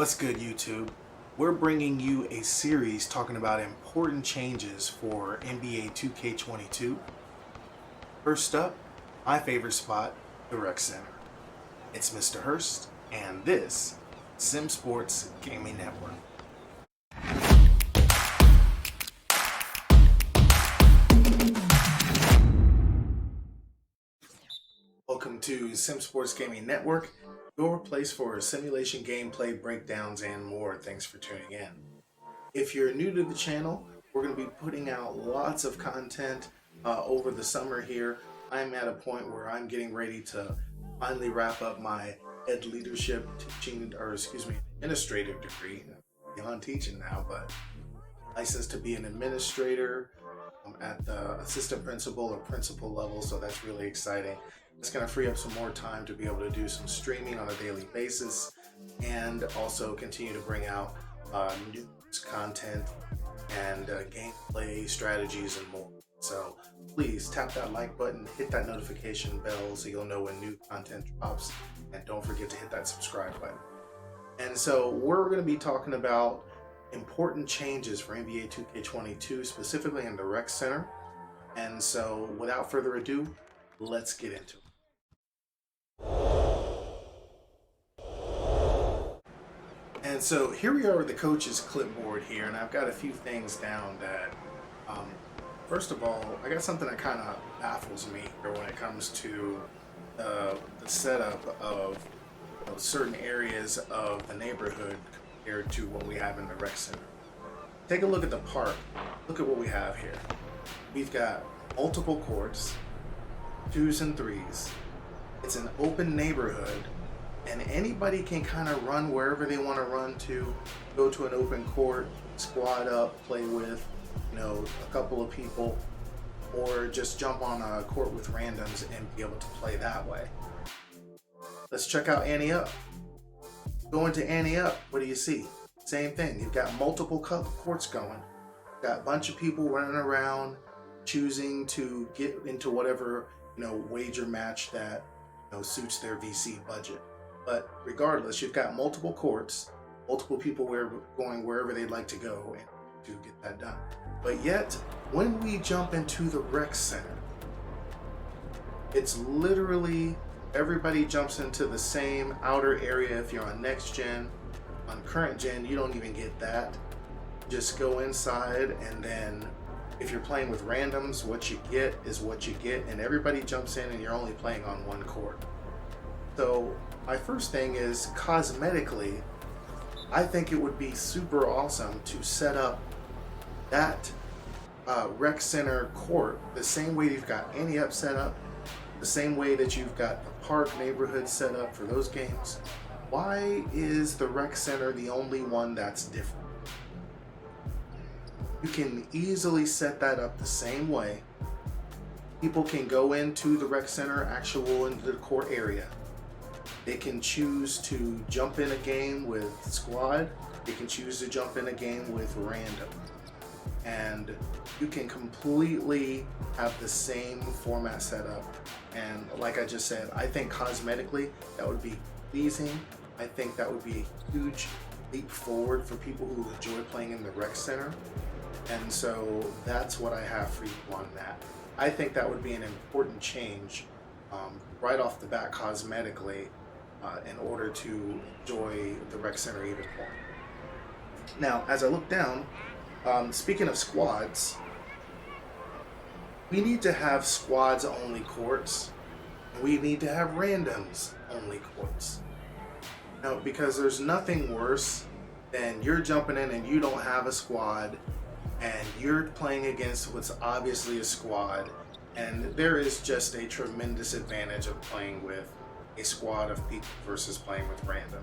What's good, YouTube? We're bringing you a series talking about important changes for NBA 2K22. First up, my favorite spot, the Rec Center. It's Mr. Hurst, and this Sim Sports Gaming Network. Welcome to Sim Sports Gaming Network, your place for simulation gameplay, breakdowns, and more. Thanks for tuning in. If you're new to the channel, we're going to be putting out lots of content over the summer here. I'm at a point where I'm getting ready to finally wrap up my ed leadership administrative degree. Beyond teaching now, but licensed to be an administrator at the assistant principal or principal level, so that's really exciting. It's going to free up some more time to be able to do some streaming on a daily basis and also continue to bring out news content and gameplay strategies and more. So please tap that like button, hit that notification bell so you'll know when new content drops, and don't forget to hit that subscribe button. And so we're going to be talking about important changes for NBA 2K22, specifically in the Rec Center. And so without further ado, let's get into it. And so here we are with the coach's clipboard here, and I've got a few things down that, first of all, I got something that kind of baffles me here when it comes to the setup of certain areas of the neighborhood compared to what we have in the Rec Center. Take a look at the park. Look at what we have here. We've got multiple courts, 2s and 3s. It's an open neighborhood, and anybody can kind of run wherever they want to run to, go to an open court, squad up, play with, a couple of people, or just jump on a court with randoms and be able to play that way. Let's check out Ante Up. Go into Ante Up, what do you see? Same thing. You've got multiple courts going. Got a bunch of people running around, choosing to get into whatever wager match that suits their VC budget. But regardless, you've got multiple courts, multiple people going wherever they'd like to go and to get that done. But yet, when we jump into the Rec Center, it's literally everybody jumps into the same outer area. If you're on next gen, on current gen, you don't even get that. Just go inside, and then if you're playing with randoms, what you get is what you get, and everybody jumps in and you're only playing on one court. So my first thing is, cosmetically, I think it would be super awesome to set up that Rec Center court the same way you've got Ante Up set up, the same way that you've got the park neighborhood set up for those games. Why is the Rec Center the only one that's different? You can easily set that up the same way. People can go into the Rec Center, into the court area. They can choose to jump in a game with squad. They can choose to jump in a game with random. And you can completely have the same format set up. And like I just said, I think cosmetically that would be pleasing. I think that would be a huge leap forward for people who enjoy playing in the Rec Center. And so that's what I have for you on that. I think that would be an important change right off the bat cosmetically in order to enjoy the Rec Center even more. Now, as I look down, speaking of squads, we need to have squads only courts. We need to have randoms only courts. Now, because there's nothing worse than you're jumping in and you don't have a squad, and you're playing against what's obviously a squad, and there is just a tremendous advantage of playing with a squad of people versus playing with random.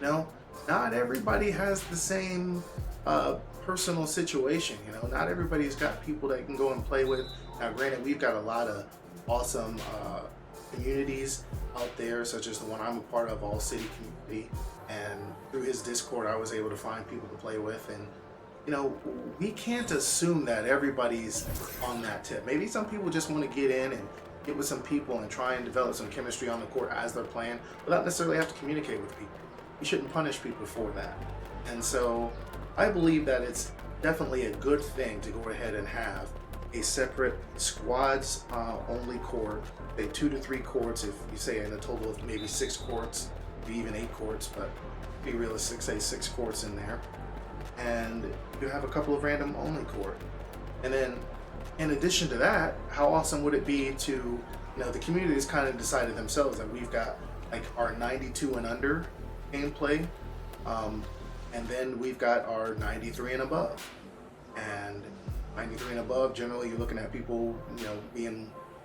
No, not everybody has the same personal situation. Not everybody's got people that can go and play with. Now, granted, we've got a lot of awesome communities out there, such as the one I'm a part of, All City Community, and through his Discord, I was able to find people to play with. And we can't assume that everybody's on that tip. Maybe some people just want to get in and get with some people and try and develop some chemistry on the court as they're playing without necessarily have to communicate with people. you shouldn't punish people for that. And so I believe that it's definitely a good thing to go ahead and have a separate squads only court, say 2 to 3 courts, if you say in a total of maybe 6 courts, maybe even 8 courts, but be realistic, say 6 courts in there. And you have a couple of random only court. And then in addition to that, how awesome would it be to, the community has kind of decided themselves that we've got like our 92 and under gameplay, and then we've got our 93 and above. And 93 and above, generally you're looking at people,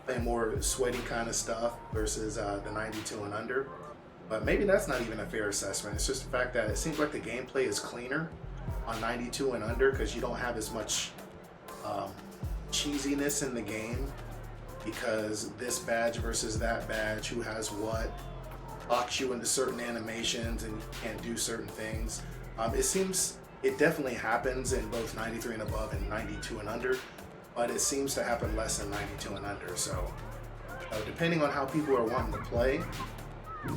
playing more sweaty kind of stuff versus the 92 and under. But maybe that's not even a fair assessment. It's just the fact that it seems like the gameplay is cleaner on 92 and under because you don't have as much cheesiness in the game, because this badge versus that badge, who has what, locks you into certain animations and you can't do certain things. It definitely happens in both 93 and above and 92 and under, but it seems to happen less in 92 and under. So depending on how people are wanting to play,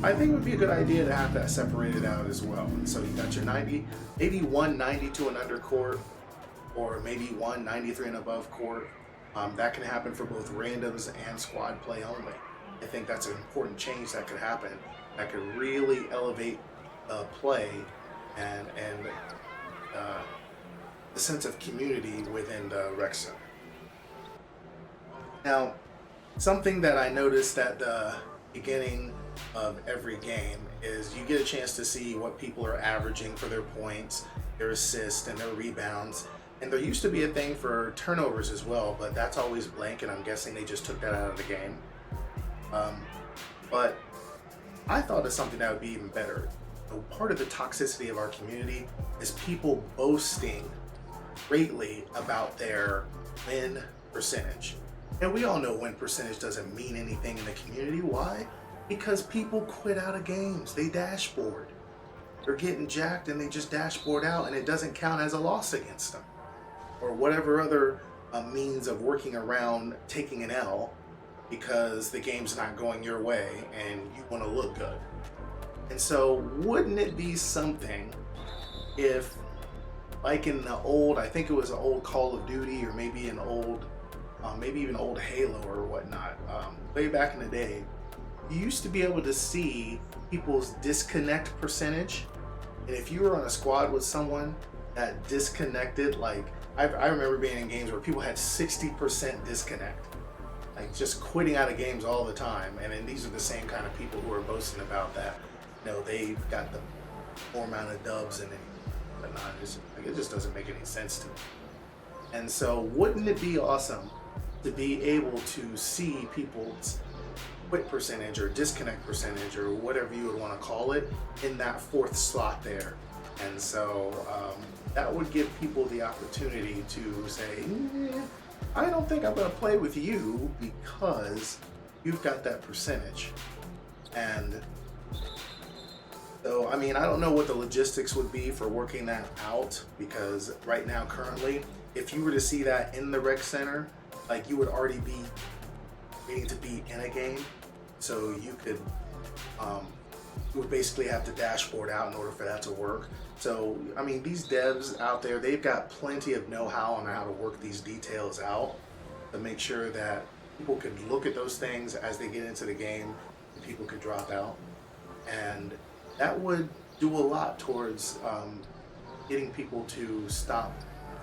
I think it would be a good idea to have that separated out as well. So you got your 90, maybe one 92 and under court, or maybe one 93 and above court. That can happen for both randoms and squad play only. I think that's an important change that could happen. That could really elevate play and the sense of community within the rec center. Now, something that I noticed at the beginning of every game is you get a chance to see what people are averaging for their points, their assists, and their rebounds. And there used to be a thing for turnovers as well, but that's always blank, and I'm guessing they just took that out of the game. But I thought of something that would be even better. Part of the toxicity of our community is people boasting greatly about their win percentage. And we all know win percentage doesn't mean anything in the community. Why? Because people quit out of games. They dashboard. They're getting jacked and they just dashboard out, and it doesn't count as a loss against them. Or whatever other means of working around taking an L because the game's not going your way and you want to look good. And so wouldn't it be something if, like in the old, I think it was an old Call of Duty, or maybe an old, maybe even old Halo or whatnot, way back in the day, you used to be able to see people's disconnect percentage. And if you were on a squad with someone that disconnected, like I remember being in games where people had 60% disconnect, like just quitting out of games all the time. And then these are the same kind of people who are boasting about that. They've got the more amount of dubs and whatnot. It just doesn't make any sense to me. And so wouldn't it be awesome to be able to see people's quit percentage or disconnect percentage or whatever you would want to call it in that fourth slot there? And so that would give people the opportunity to say, I don't think I'm going to play with you because you've got that percentage. And so, I don't know what the logistics would be for working that out, because right now, currently, if you were to see that in the rec center, like you would already be waiting to be in a game. So you could, you would basically have to dashboard out in order for that to work. So, these devs out there, they've got plenty of know-how on how to work these details out to make sure that people could look at those things as they get into the game and people could drop out. And that would do a lot towards getting people to stop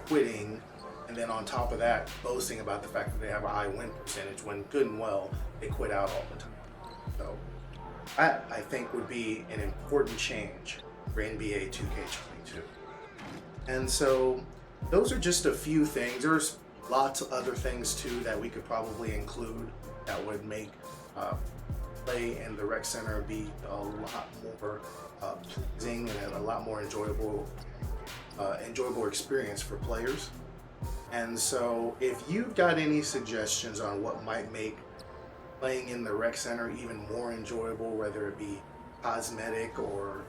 quitting, and then on top of that, boasting about the fact that they have a high win percentage when good and well they quit out all the time. So that, I think, would be an important change for NBA 2K22. And so those are just a few things. There's lots of other things too that we could probably include that would make play in the rec center be a lot more pleasing and a lot more enjoyable experience for players. And so if you've got any suggestions on what might make playing in the rec center even more enjoyable, whether it be cosmetic or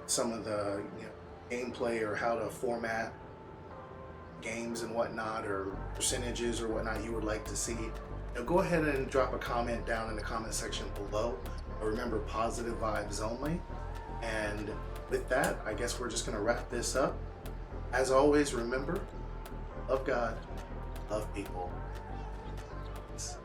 some of the gameplay or how to format games and whatnot, or percentages or whatnot you would like to see, go ahead and drop a comment down in the comment section below. Remember, positive vibes only. And with that, I guess we're just going to wrap this up. As always, remember, love God, love people. Peace.